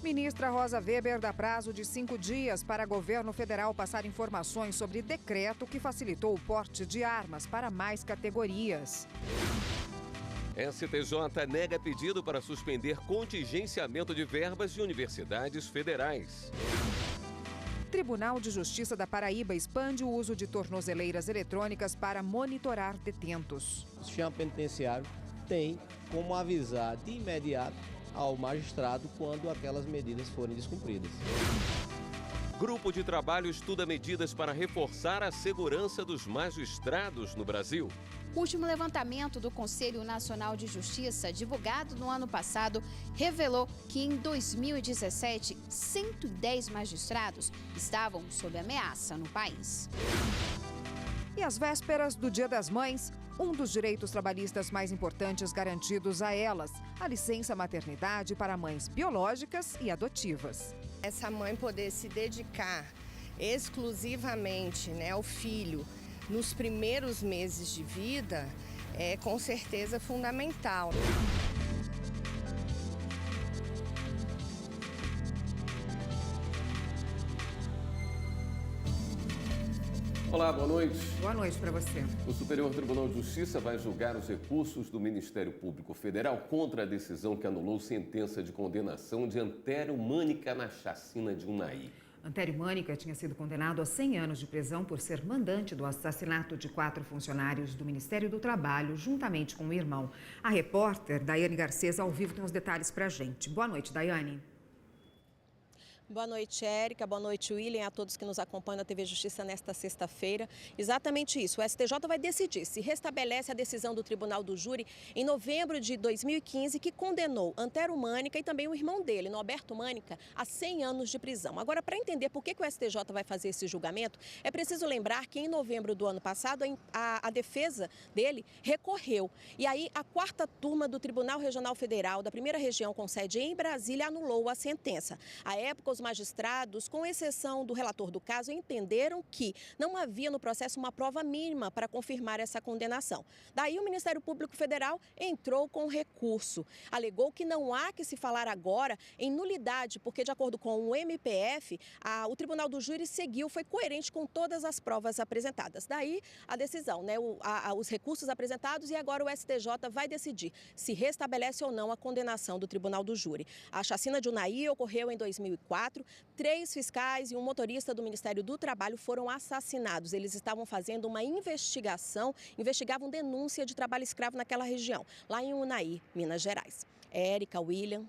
Ministra Rosa Weber dá prazo de 5 dias para governo federal passar informações sobre decreto que facilitou o porte de armas para mais categorias. STJ nega pedido para suspender contingenciamento de verbas de universidades federais. Tribunal de Justiça da Paraíba expande o uso de tornozeleiras eletrônicas para monitorar detentos. O sistema penitenciário tem como avisar de imediato ao magistrado quando aquelas medidas forem descumpridas. Grupo de trabalho estuda medidas para reforçar a segurança dos magistrados no Brasil. O último levantamento do Conselho Nacional de Justiça, divulgado no ano passado, revelou que em 2017, 110 magistrados estavam sob ameaça no país. E às vésperas do Dia das Mães, um dos direitos trabalhistas mais importantes garantidos a elas, a licença maternidade para mães biológicas e adotivas. Essa mãe poder se dedicar exclusivamente, ao filho nos primeiros meses de vida é com certeza fundamental. Olá, boa noite. Boa noite para você. O Superior Tribunal de Justiça vai julgar os recursos do Ministério Público Federal contra a decisão que anulou sentença de condenação de Antério Mânica na chacina de Unai. Antério Mânica tinha sido condenado a 100 anos de prisão por ser mandante do assassinato de 4 funcionários do Ministério do Trabalho, juntamente com o irmão. A repórter Daiane Garcês, ao vivo, tem os detalhes para a gente. Boa noite, Daiane. Boa noite, Érica. Boa noite, William, a todos que nos acompanham na TV Justiça nesta sexta-feira. Exatamente isso. O STJ vai decidir se restabelece a decisão do Tribunal do Júri em novembro de 2015, que condenou Antério Mânica e também o irmão dele, Norberto Mânica, a 100 anos de prisão. Agora, para entender por que o STJ vai fazer esse julgamento, é preciso lembrar que em novembro do ano passado, a defesa dele recorreu. E aí, a 4ª turma do Tribunal Regional Federal da Primeira Região, com sede em Brasília, anulou a sentença. À época, os magistrados, com exceção do relator do caso, entenderam que não havia no processo uma prova mínima para confirmar essa condenação. Daí o Ministério Público Federal entrou com recurso. Alegou que não há que se falar agora em nulidade, porque de acordo com o MPF, o Tribunal do Júri foi coerente com todas as provas apresentadas. Daí a decisão, os recursos apresentados, e agora o STJ vai decidir se restabelece ou não a condenação do Tribunal do Júri. A chacina de Unai ocorreu em 2004. 3 fiscais e um motorista do Ministério do Trabalho foram assassinados. Eles estavam fazendo uma investigação, investigavam denúncia de trabalho escravo naquela região, lá em Unai, Minas Gerais. Érica, William.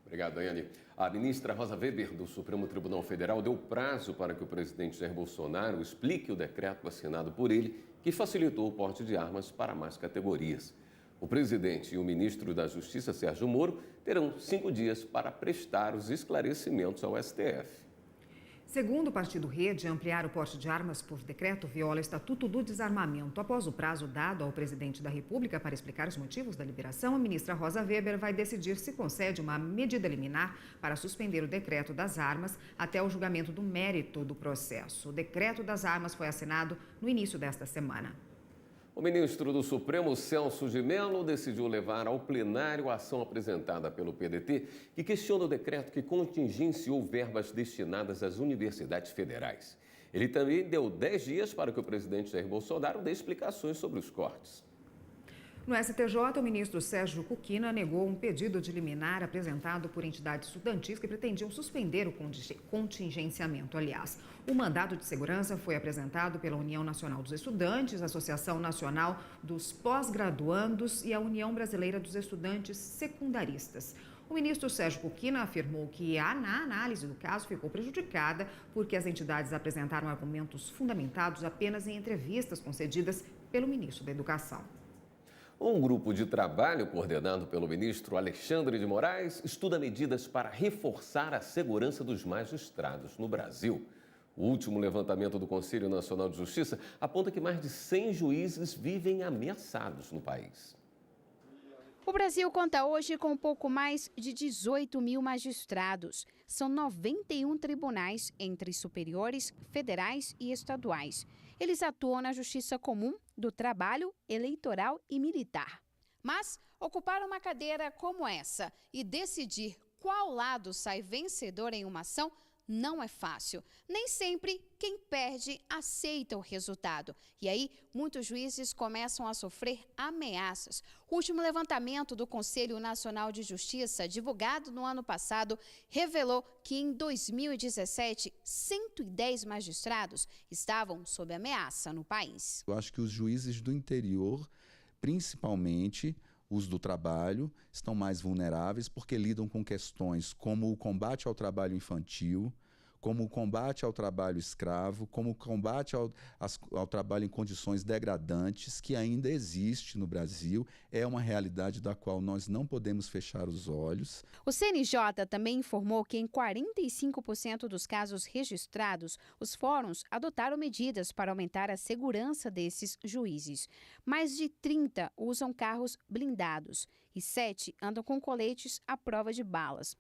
Obrigado, Daiane. A ministra Rosa Weber, do Supremo Tribunal Federal, deu prazo para que o presidente Jair Bolsonaro explique o decreto assinado por ele, que facilitou o porte de armas para mais categorias. O presidente e o ministro da Justiça, Sérgio Moro, terão 5 dias para prestar os esclarecimentos ao STF. Segundo o partido Rede, ampliar o porte de armas por decreto viola o Estatuto do Desarmamento. Após o prazo dado ao presidente da República para explicar os motivos da liberação, a ministra Rosa Weber vai decidir se concede uma medida liminar para suspender o decreto das armas até o julgamento do mérito do processo. O decreto das armas foi assinado no início desta semana. O ministro do Supremo, Celso de Mello, decidiu levar ao plenário a ação apresentada pelo PDT, que questiona o decreto que contingenciou verbas destinadas às universidades federais. Ele também deu 10 dias para que o presidente Jair Bolsonaro dê explicações sobre os cortes. No STJ, o ministro Sérgio Cuquina negou um pedido de liminar apresentado por entidades estudantis que pretendiam suspender o contingenciamento. Aliás, o mandado de segurança foi apresentado pela União Nacional dos Estudantes, Associação Nacional dos Pós-Graduandos e a União Brasileira dos Estudantes Secundaristas. O ministro Sérgio Cuquina afirmou que a análise do caso ficou prejudicada porque as entidades apresentaram argumentos fundamentados apenas em entrevistas concedidas pelo ministro da Educação. Um grupo de trabalho coordenado pelo ministro Alexandre de Moraes estuda medidas para reforçar a segurança dos magistrados no Brasil. O último levantamento do Conselho Nacional de Justiça aponta que mais de 100 juízes vivem ameaçados no país. O Brasil conta hoje com um pouco mais de 18 mil magistrados. São 91 tribunais, entre superiores, federais e estaduais. Eles atuam na justiça comum, do trabalho, eleitoral e militar. Mas ocupar uma cadeira como essa e decidir qual lado sai vencedor em uma ação não é fácil. Nem sempre quem perde aceita o resultado. E aí, muitos juízes começam a sofrer ameaças. O último levantamento do Conselho Nacional de Justiça, divulgado no ano passado, revelou que em 2017, 110 magistrados estavam sob ameaça no país. Eu acho que os juízes do interior, principalmente os do trabalho, estão mais vulneráveis porque lidam com questões como o combate ao trabalho infantil, como o combate ao trabalho escravo, como o combate ao trabalho em condições degradantes, que ainda existe no Brasil, é uma realidade da qual nós não podemos fechar os olhos. O CNJ também informou que em 45% dos casos registrados, os fóruns adotaram medidas para aumentar a segurança desses juízes. Mais de 30 usam carros blindados e 7 andam com coletes à prova de balas.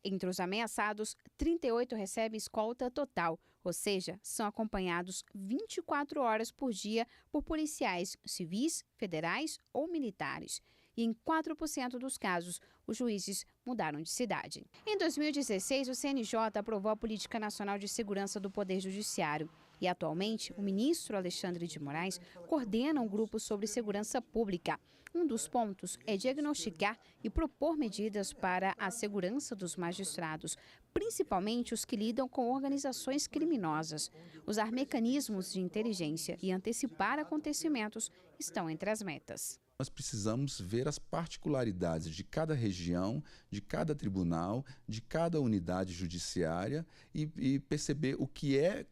Entre os ameaçados, 38 recebem escolta total, ou seja, são acompanhados 24 horas por dia por policiais civis, federais ou militares. E em 4% dos casos, os juízes mudaram de cidade. Em 2016, o CNJ aprovou a Política Nacional de Segurança do Poder Judiciário. E, atualmente, o ministro Alexandre de Moraes coordena um grupo sobre segurança pública. Um dos pontos é diagnosticar e propor medidas para a segurança dos magistrados, principalmente os que lidam com organizações criminosas. Usar mecanismos de inteligência e antecipar acontecimentos estão entre as metas. Nós precisamos ver as particularidades de cada região, de cada tribunal, de cada unidade judiciária e perceber o que é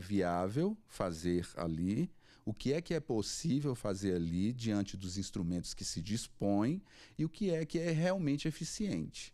viável fazer ali, o que é possível fazer ali diante dos instrumentos que se dispõem e o que é realmente eficiente.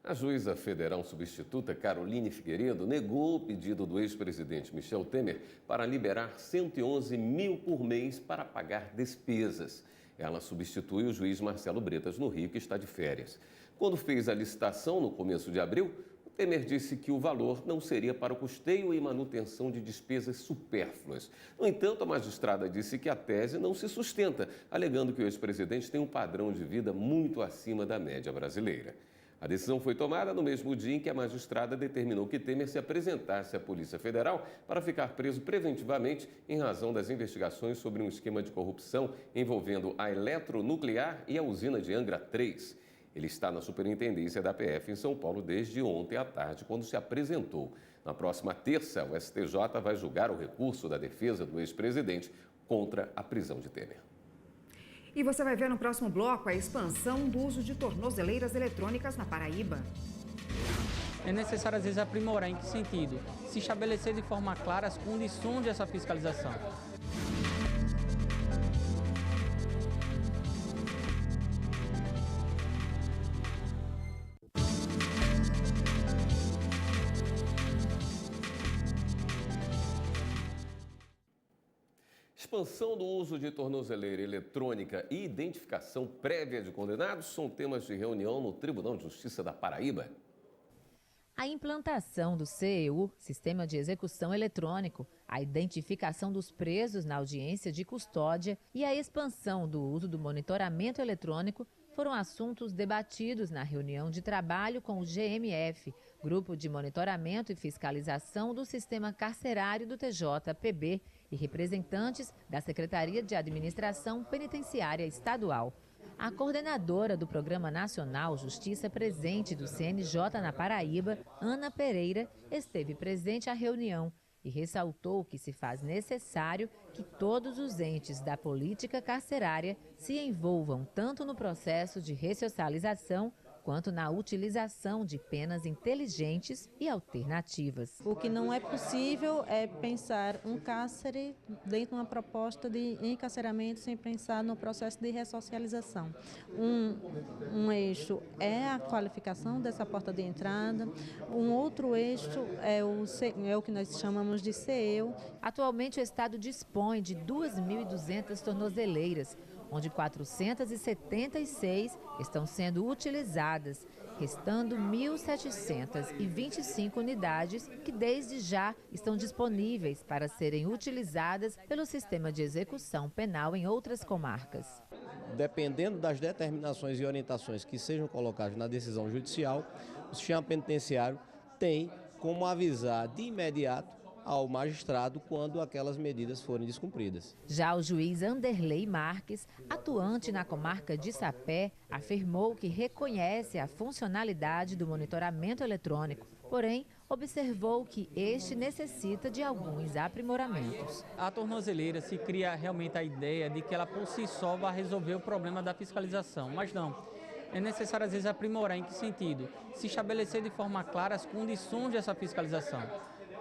A juíza federal substituta Caroline Figueiredo negou o pedido do ex-presidente Michel Temer para liberar 111 mil por mês para pagar despesas. Ela substitui o juiz Marcelo Bretas no Rio, que está de férias. Quando fez a licitação no começo de abril, Temer disse que o valor não seria para o custeio e manutenção de despesas supérfluas. No entanto, a magistrada disse que a tese não se sustenta, alegando que o ex-presidente tem um padrão de vida muito acima da média brasileira. A decisão foi tomada no mesmo dia em que a magistrada determinou que Temer se apresentasse à Polícia Federal para ficar preso preventivamente em razão das investigações sobre um esquema de corrupção envolvendo a Eletronuclear e a usina de Angra 3. Ele está na superintendência da PF em São Paulo desde ontem à tarde, quando se apresentou. Na próxima terça, o STJ vai julgar o recurso da defesa do ex-presidente contra a prisão de Temer. E você vai ver no próximo bloco a expansão do uso de tornozeleiras eletrônicas na Paraíba. É necessário, às vezes, aprimorar. Em que sentido? Se estabelecer de forma clara as condições dessa fiscalização. Expansão do uso de tornozeleira eletrônica e identificação prévia de condenados são temas de reunião no Tribunal de Justiça da Paraíba. A implantação do CEU, Sistema de Execução Eletrônico, a identificação dos presos na audiência de custódia e a expansão do uso do monitoramento eletrônico foram assuntos debatidos na reunião de trabalho com o GMF, Grupo de Monitoramento e Fiscalização do Sistema Carcerário do TJPB, e representantes da Secretaria de Administração Penitenciária Estadual. A coordenadora do Programa Nacional Justiça Presente do CNJ na Paraíba, Ana Pereira, esteve presente à reunião e ressaltou que se faz necessário que todos os entes da política carcerária se envolvam tanto no processo de ressocialização quanto na utilização de penas inteligentes e alternativas. O que não é possível é pensar um cárcere dentro de uma proposta de encarceramento sem pensar no processo de ressocialização. Um eixo é a qualificação dessa porta de entrada, um outro eixo é o que nós chamamos de CEU. Atualmente o Estado dispõe de 2.200 tornozeleiras, onde 476 estão sendo utilizadas, restando 1.725 unidades que desde já estão disponíveis para serem utilizadas pelo sistema de execução penal em outras comarcas. dependendo das determinações e orientações que sejam colocadas na decisão judicial, o sistema penitenciário tem como avisar de imediato ao magistrado quando aquelas medidas forem descumpridas. Já o juiz Anderley Marques, atuante na comarca de Sapé, afirmou que reconhece a funcionalidade do monitoramento eletrônico, porém observou que este necessita de alguns aprimoramentos. A tornozeleira se cria realmente a ideia de que ela por si só vai resolver o problema da fiscalização, mas não. É necessário às vezes aprimorar. Em que sentido? Se estabelecer de forma clara as condições dessa fiscalização.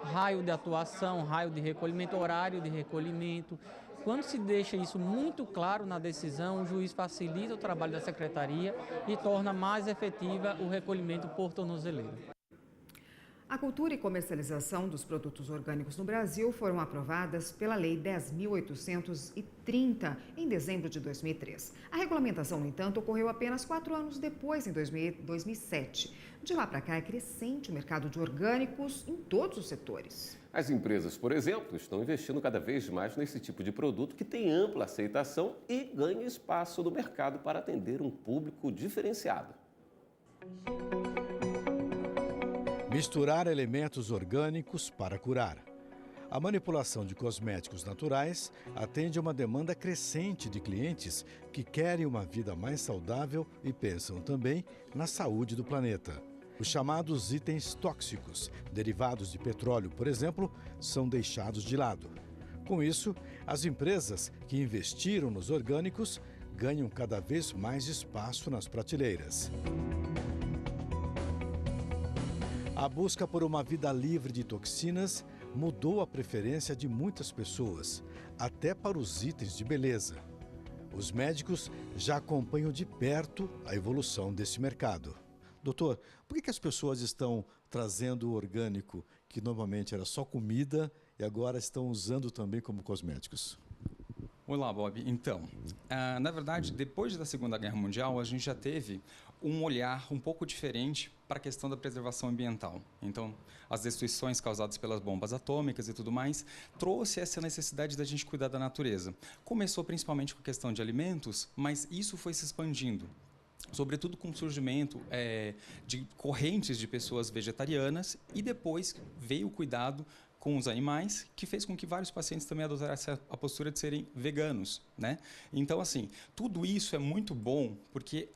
Raio de atuação, raio de recolhimento, horário de recolhimento. Quando se deixa isso muito claro na decisão, o juiz facilita o trabalho da secretaria e torna mais efetiva o recolhimento por tornozeleira. A cultura e comercialização dos produtos orgânicos no Brasil foram aprovadas pela Lei 10.830 em dezembro de 2003. A regulamentação, no entanto, ocorreu apenas 4 anos depois, em 2007. De lá para cá, é crescente o mercado de orgânicos em todos os setores. As empresas, por exemplo, estão investindo cada vez mais nesse tipo de produto que tem ampla aceitação e ganha espaço no mercado para atender um público diferenciado. Misturar elementos orgânicos para curar. A manipulação de cosméticos naturais atende a uma demanda crescente de clientes que querem uma vida mais saudável e pensam também na saúde do planeta. Os chamados itens tóxicos, derivados de petróleo, por exemplo, são deixados de lado. Com isso, as empresas que investiram nos orgânicos ganham cada vez mais espaço nas prateleiras. A busca por uma vida livre de toxinas mudou a preferência de muitas pessoas, até para os itens de beleza. Os médicos já acompanham de perto a evolução desse mercado. Doutor, por que as pessoas estão trazendo o orgânico, que normalmente era só comida, e agora estão usando também como cosméticos? Olá, Bob. Então, na verdade, depois da Segunda Guerra Mundial, a gente já teve um olhar um pouco diferente para a questão da preservação ambiental. Então, as destruições causadas pelas bombas atômicas e tudo mais, trouxe essa necessidade da gente cuidar da natureza. Começou principalmente com a questão de alimentos, mas isso foi se expandindo. Sobretudo com o surgimento de correntes de pessoas vegetarianas, e depois veio o cuidado com os animais, que fez com que vários pacientes também adotassem a postura de serem veganos, né? Então, assim, tudo isso é muito bom, porque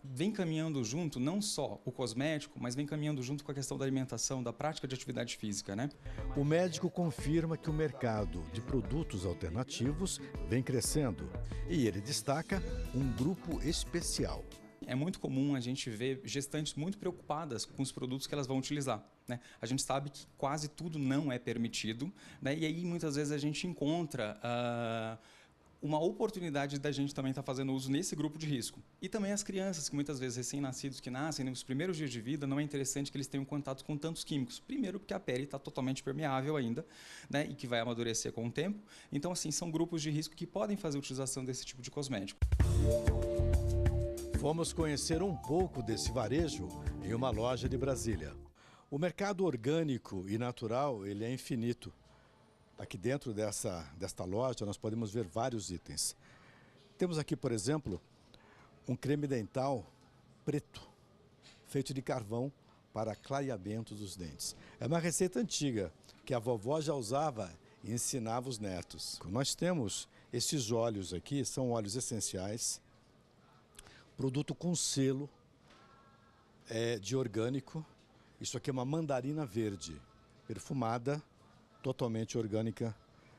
vem caminhando junto, não só o cosmético, mas vem caminhando junto com a questão da alimentação, da prática de atividade física, né? O médico confirma que o mercado de produtos alternativos vem crescendo, e ele destaca um grupo especial. É muito comum a gente ver gestantes muito preocupadas com os produtos que elas vão utilizar, né? A gente sabe que quase tudo não é permitido, né? E aí muitas vezes a gente encontra uma oportunidade da gente também estar fazendo uso nesse grupo de risco. E também as crianças, que muitas vezes recém-nascidos que nascem nos primeiros dias de vida, não é interessante que eles tenham contato com tantos químicos. Primeiro porque a pele está totalmente permeável ainda, né? E que vai amadurecer com o tempo. Então, assim, são grupos de risco que podem fazer a utilização desse tipo de cosmético. Fomos conhecer um pouco desse varejo em uma loja de Brasília. O mercado orgânico e natural, ele é infinito. Aqui dentro desta loja nós podemos ver vários itens. Temos aqui, por exemplo, um creme dental preto, feito de carvão para clareamento dos dentes. É uma receita antiga que a vovó já usava e ensinava os netos. Nós temos esses óleos aqui, são óleos essenciais, produto com selo de orgânico. Isso aqui é uma mandarina verde, perfumada, totalmente orgânica,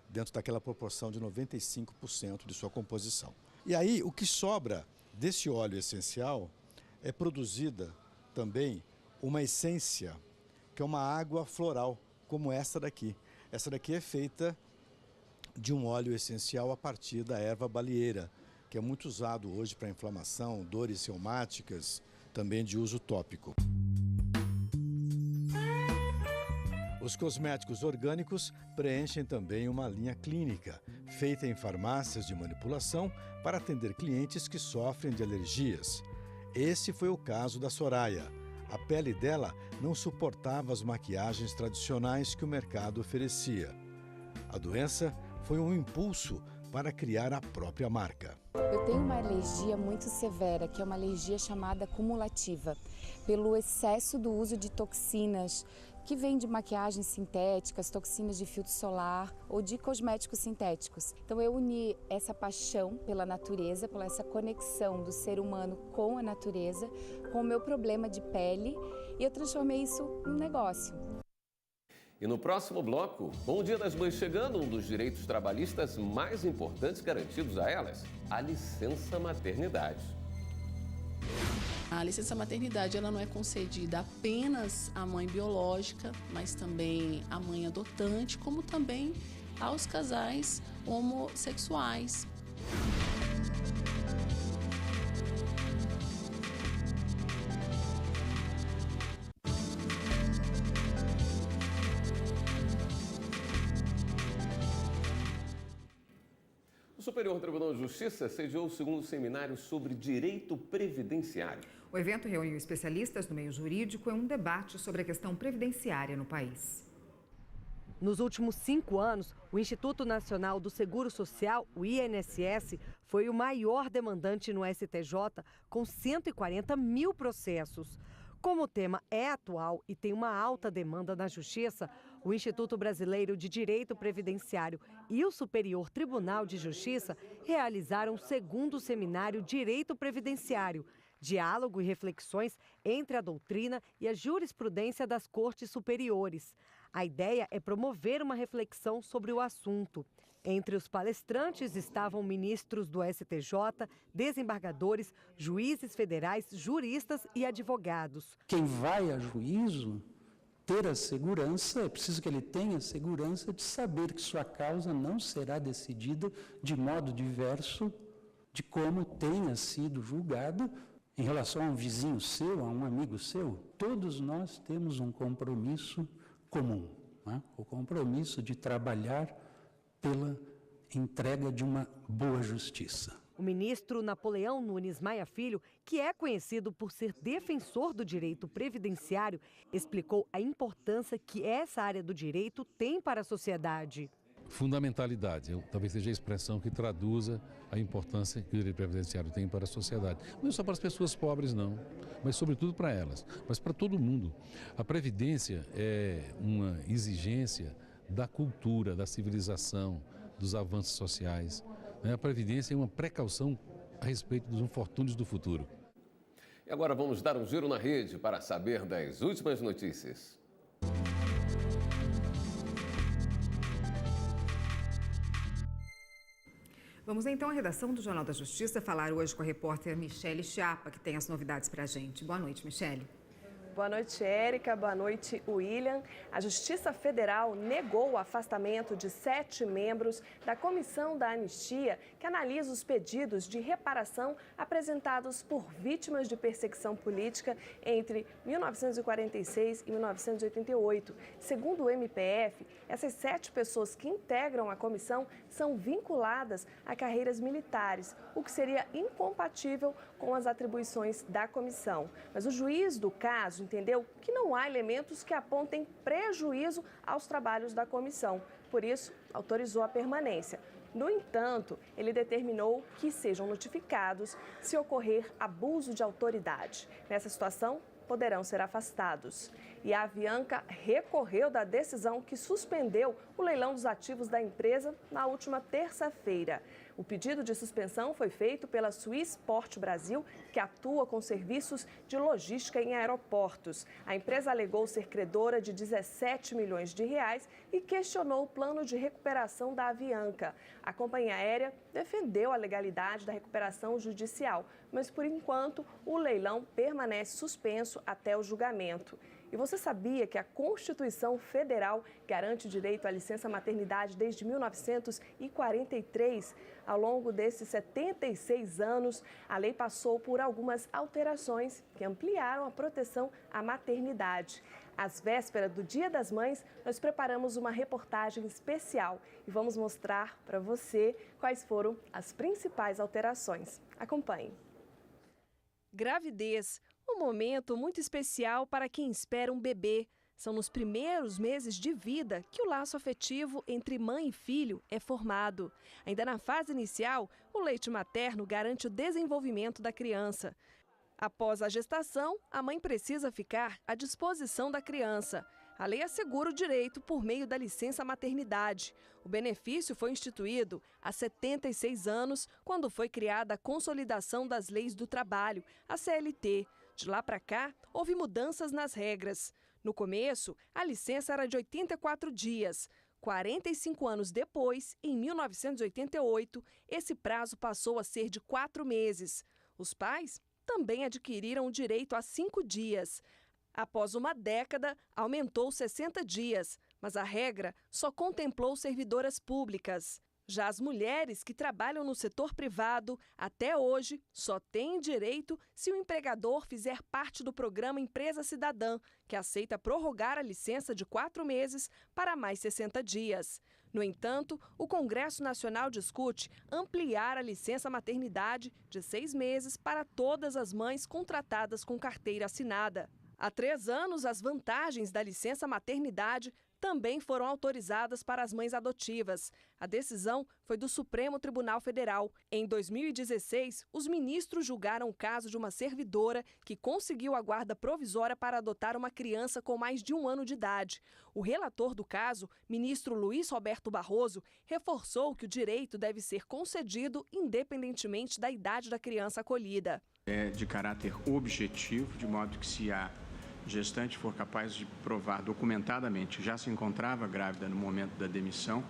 dentro daquela proporção de 95% de sua composição. E aí, o que sobra desse óleo essencial é produzida também uma essência, que é uma água floral, como essa daqui. Essa daqui é feita de um óleo essencial a partir da erva balieira, que é muito usado hoje para inflamação, dores reumáticas, também de uso tópico. Os cosméticos orgânicos preenchem também uma linha clínica, feita em farmácias de manipulação para atender clientes que sofrem de alergias. Esse foi o caso da Soraya. A pele dela não suportava as maquiagens tradicionais que o mercado oferecia. A doença foi um impulso para criar a própria marca. Eu tenho uma alergia muito severa, que é uma alergia chamada cumulativa, pelo excesso do uso de toxinas que vêm de maquiagens sintéticas, toxinas de filtro solar ou de cosméticos sintéticos. Então eu uni essa paixão pela natureza, pela essa conexão do ser humano com a natureza, com o meu problema de pele, e eu transformei isso num negócio. E no próximo bloco, Bom Dia das Mães chegando, um dos direitos trabalhistas mais importantes garantidos a elas, a licença maternidade. A licença maternidade ela não é concedida apenas à mãe biológica, mas também à mãe adotante, como também aos casais homossexuais. O Superior Tribunal de Justiça sediou o segundo seminário sobre direito previdenciário. O evento reuniu especialistas do meio jurídico em um debate sobre a questão previdenciária no país. Nos últimos 5 anos, o Instituto Nacional do Seguro Social, o INSS, foi o maior demandante no STJ, com 140 mil processos. Como o tema é atual e tem uma alta demanda na Justiça, o Instituto Brasileiro de Direito Previdenciário e o Superior Tribunal de Justiça realizaram o segundo seminário Direito Previdenciário, diálogo e reflexões entre a doutrina e a jurisprudência das Cortes Superiores. A ideia é promover uma reflexão sobre o assunto. Entre os palestrantes estavam ministros do STJ, desembargadores, juízes federais, juristas e advogados. Quem vai a juízo ter a segurança, é preciso que ele tenha a segurança de saber que sua causa não será decidida de modo diverso de como tenha sido julgada em relação a um vizinho seu, a um amigo seu. Todos nós temos um compromisso comum, né? O compromisso de trabalhar pela entrega de uma boa justiça. O ministro Napoleão Nunes Maia Filho, que é conhecido por ser defensor do direito previdenciário, explicou a importância que essa área do direito tem para a sociedade. Fundamentalidade, talvez seja a expressão que traduza a importância que o direito previdenciário tem para a sociedade. Não só para as pessoas pobres, não, mas sobretudo para elas, mas para todo mundo. A previdência é uma exigência da cultura, da civilização, dos avanços sociais. A previdência é uma precaução a respeito dos infortúnios do futuro. E agora vamos dar um giro na rede para saber das últimas notícias. Vamos então à redação do Jornal da Justiça falar hoje com a repórter Michele Chiapa, que tem as novidades para a gente. Boa noite, Michele. Boa noite, Érica. Boa noite, William. A Justiça Federal negou o afastamento de 7 membros da Comissão da Anistia, que analisa os pedidos de reparação apresentados por vítimas de perseguição política entre 1946 e 1988. Segundo o MPF, essas 7 pessoas que integram a comissão são vinculadas a carreiras militares, o que seria incompatível com as atribuições da comissão. Mas o juiz do caso entendeu que não há elementos que apontem prejuízo aos trabalhos da comissão. Por isso, autorizou a permanência. No entanto, ele determinou que sejam notificados se ocorrer abuso de autoridade. Nessa situação, poderão ser afastados. E a Avianca recorreu da decisão que suspendeu o leilão dos ativos da empresa na última terça-feira. O pedido de suspensão foi feito pela Swissport Brasil, que atua com serviços de logística em aeroportos. A empresa alegou ser credora de 17 milhões de reais e questionou o plano de recuperação da Avianca. A companhia aérea defendeu a legalidade da recuperação judicial, mas por enquanto o leilão permanece suspenso até o julgamento. E você sabia que a Constituição Federal garante o direito à licença maternidade desde 1943? Ao longo desses 76 anos, a lei passou por algumas alterações que ampliaram a proteção à maternidade. Às vésperas do Dia das Mães, nós preparamos uma reportagem especial e vamos mostrar para você quais foram as principais alterações. Acompanhe. Gravidez. Um momento muito especial para quem espera um bebê. São nos primeiros meses de vida que o laço afetivo entre mãe e filho é formado. Ainda na fase inicial, o leite materno garante o desenvolvimento da criança. Após a gestação, a mãe precisa ficar à disposição da criança. A lei assegura o direito por meio da licença maternidade. O benefício foi instituído há 76 anos, quando foi criada a Consolidação das Leis do Trabalho, a CLT. De lá para cá, houve mudanças nas regras. No começo, a licença era de 84 dias. 45 anos depois, em 1988, esse prazo passou a ser de 4 meses. Os pais também adquiriram o direito a 5 dias. Após uma década, aumentou 60 dias, mas a regra só contemplou servidoras públicas. Já as mulheres que trabalham no setor privado, até hoje, só têm direito se o empregador fizer parte do programa Empresa Cidadã, que aceita prorrogar a licença de 4 meses para mais 60 dias. No entanto, o Congresso Nacional discute ampliar a licença maternidade de 6 meses para todas as mães contratadas com carteira assinada. Há 3 anos, as vantagens da licença maternidade também foram autorizadas para as mães adotivas. A decisão foi do Supremo Tribunal Federal. Em 2016, os ministros julgaram o caso de uma servidora que conseguiu a guarda provisória para adotar uma criança com mais de 1 ano de idade. O relator do caso, ministro Luiz Roberto Barroso, reforçou que o direito deve ser concedido independentemente da idade da criança acolhida. É de caráter objetivo, de modo que se a gestante for capaz de provar documentadamente que já se encontrava grávida no momento da demissão,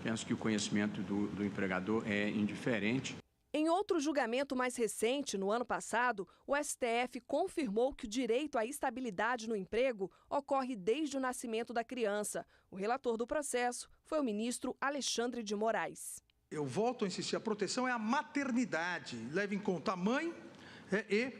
penso que o conhecimento do empregador é indiferente. Em outro julgamento mais recente, no ano passado, o STF confirmou que o direito à estabilidade no emprego ocorre desde o nascimento da criança. O relator do processo foi o ministro Alexandre de Moraes. Eu volto a insistir, a proteção é a maternidade, leva em conta a mãe e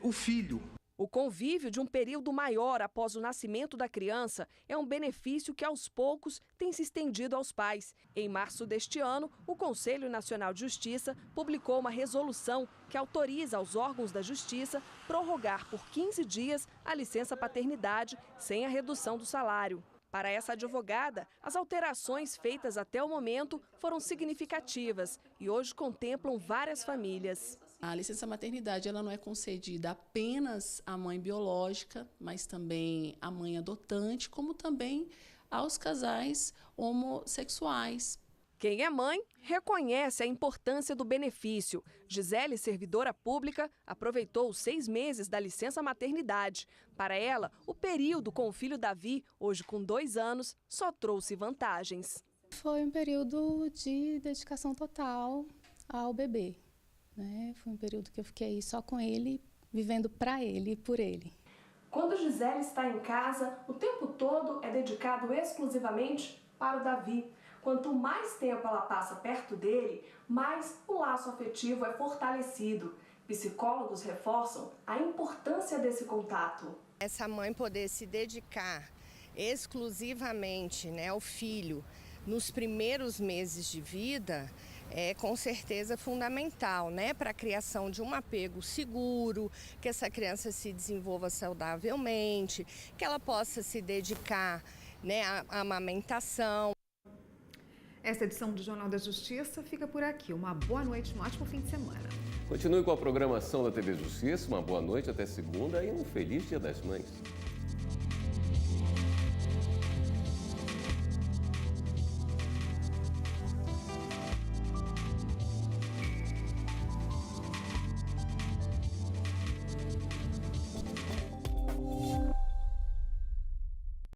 o filho. O convívio de um período maior após o nascimento da criança é um benefício que, aos poucos, tem se estendido aos pais. Em março deste ano, o Conselho Nacional de Justiça publicou uma resolução que autoriza aos órgãos da Justiça prorrogar por 15 dias a licença paternidade sem a redução do salário. Para essa advogada, as alterações feitas até o momento foram significativas e hoje contemplam várias famílias. A licença maternidade ela não é concedida apenas à mãe biológica, mas também à mãe adotante, como também aos casais homossexuais. Quem é mãe reconhece a importância do benefício. Gisele, servidora pública, aproveitou os 6 meses da licença maternidade. Para ela, o período com o filho Davi, hoje com 2 anos, só trouxe vantagens. Foi um período de dedicação total ao bebê. Foi um período que eu fiquei só com ele, vivendo para ele e por ele. Quando Gisele está em casa, o tempo todo é dedicado exclusivamente para o Davi. Quanto mais tempo ela passa perto dele, mais o laço afetivo é fortalecido. Psicólogos reforçam a importância desse contato. Essa mãe poder se dedicar exclusivamente, ao filho nos primeiros meses de vida é com certeza fundamental, para a criação de um apego seguro, que essa criança se desenvolva saudavelmente, que ela possa se dedicar, à amamentação. Esta edição do Jornal da Justiça fica por aqui. Uma boa noite, um ótimo fim de semana. Continue com a programação da TV Justiça. Uma boa noite até segunda e um feliz Dia das Mães.